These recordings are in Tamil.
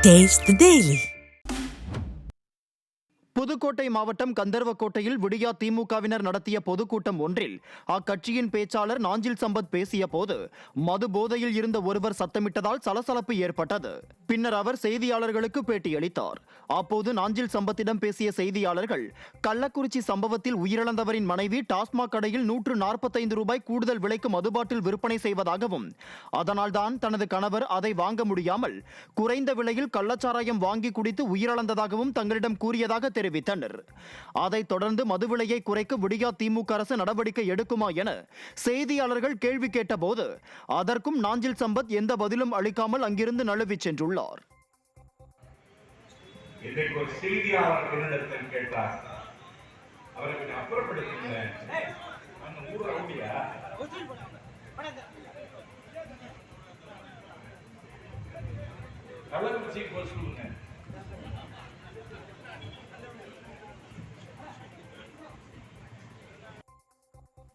Taste the Daily. புதுக்கோட்டை மாவட்டம் கந்தர்வக்கோட்டையில் விடியா திமுகவினர் நடத்திய பொதுக்கூட்டம் ஒன்றில் அக்கட்சியின் பேச்சாளர் நாஞ்சில் சம்பத் பேசிய போது மது போதையில் இருந்த ஒருவர் சத்தமிட்டதால் சலசலப்பு ஏற்பட்டது. பின்னர் அவர் செய்தியாளர்களுக்கு பேட்டியளித்தார். அப்போது நாஞ்சில் சம்பத்திடம் பேசிய செய்தியாளர்கள், கள்ளக்குறிச்சி சம்பவத்தில் உயிரிழந்தவரின் மனைவி டாஸ்மாக் கடையில் 145 ரூபாய் கூடுதல் விலைக்கு மதுபாட்டில் விற்பனை செய்வதாகவும், அதனால்தான் தனது கணவர் அதை வாங்க முடியாமல் குறைந்த விலையில் கள்ளச்சாராயம் வாங்கி குடித்து உயிரிழந்ததாகவும் தங்களிடம் கூறியதாக தெரிவித்தனர். அதைத் தொடர்ந்து மது விலையை குறைக்க விடியா திமுக அரசு நடவடிக்கை எடுக்குமா என செய்தியாளர்கள் கேள்வி கேட்டபோது அதற்கும் நாஞ்சில் சம்பத் எந்த பதிலும் அளிக்காமல் அங்கிருந்து நழுவி சென்றுள்ளார்.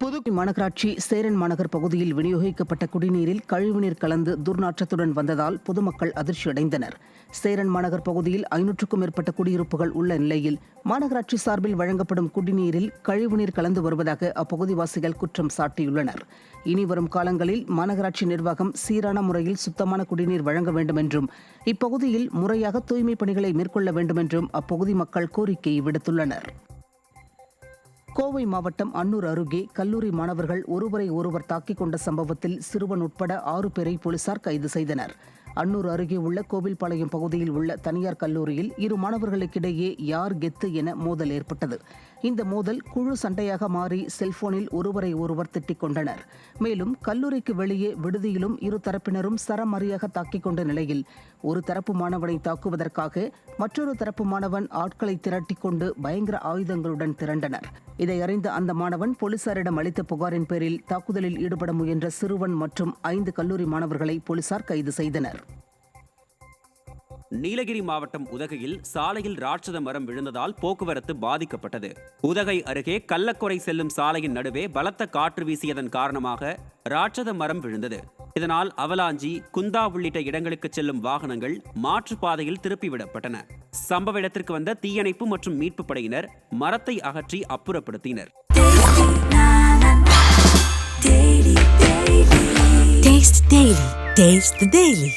புதுக்கோட்டை மாநகராட்சி சேரன் மாநகர் பகுதியில் விநியோகிக்கப்பட்ட குடிநீரில் கழிவுநீர் கலந்து துர்நாற்றத்துடன் வந்ததால் பொதுமக்கள் அதிர்ச்சியடைந்தனர். சேரன் மாநகர் பகுதியில் 500க்கும் மேற்பட்ட குடியிருப்புகள் உள்ள நிலையில் மாநகராட்சி சார்பில் வழங்கப்படும் குடிநீரில் கழிவுநீர் கலந்து வருவதாக அப்பகுதிவாசிகள் குற்றம் சாட்டியுள்ளனர். இனிவரும் காலங்களில் மாநகராட்சி நிர்வாகம் சீரான முறையில் சுத்தமான குடிநீர் வழங்க வேண்டும் என்றும், இப்பகுதியில் முறையாக தூய்மை பணிகளை மேற்கொள்ள வேண்டும் என்றும் அப்பகுதி மக்கள் கோரிக்கை விடுத்துள்ளனர். கோவை மாவட்டம் அன்னூர் அருகே கல்லூரி மாணவர்கள் ஒருவரை ஒருவர் தாக்கிக் கொண்ட சம்பவத்தில் சிறுவன் உட்பட 6 பேரை போலீசார் கைது செய்தனர். அன்னூர் அருகே உள்ள கோவில்பாளையம் பகுதியில் உள்ள தனியார் கல்லூரியில் இரு மாணவர்களுக்கிடையே யார் கெத்து என மோதல் ஏற்பட்டது. இந்த மோதல் குழு சண்டையாக மாறி செல்போனில் ஒருவரை ஒருவர் திட்டிக் கொண்டனர். மேலும் கல்லூரிக்கு வெளியே விடுதியிலும் இரு தரப்பினரும் சரமாரியாக தாக்கிக் கொண்ட நிலையில் ஒரு தரப்பு மாணவனை தாக்குவதற்காக மற்றொரு தரப்பு மாணவன் ஆட்களை திரட்டிக் கொண்டு பயங்கர ஆயுதங்களுடன் திரண்டனர். இதை அறிந்த அந்த மாணவன் போலீசாரிடம் அளித்த புகாரின் பேரில் தாக்குதலில் ஈடுபட முயன்ற சிறுவன் மற்றும் 5 கல்லூரி மாணவர்களை போலீசார் கைது செய்தனர். நீலகிரி மாவட்டம் உதகையில் சாலையில் ராட்சத மரம் விழுந்ததால் போக்குவரத்து பாதிக்கப்பட்டது. உதகை அருகே கள்ளக்குறை செல்லும் சாலையின் நடுவே பலத்த காற்று வீசியதன் காரணமாக ராட்சத மரம் விழுந்தது. இதனால் அவலாஞ்சி, குந்தா உள்ளிட்ட இடங்களுக்கு செல்லும் வாகனங்கள் மாற்றுப்பாதையில் திருப்பிவிடப்பட்டன. சம்பவ இடத்திற்கு வந்த தீயணைப்பு மற்றும் மீட்பு படையினர் மரத்தை அகற்றி அப்புறப்படுத்தினர். Taste the Daily.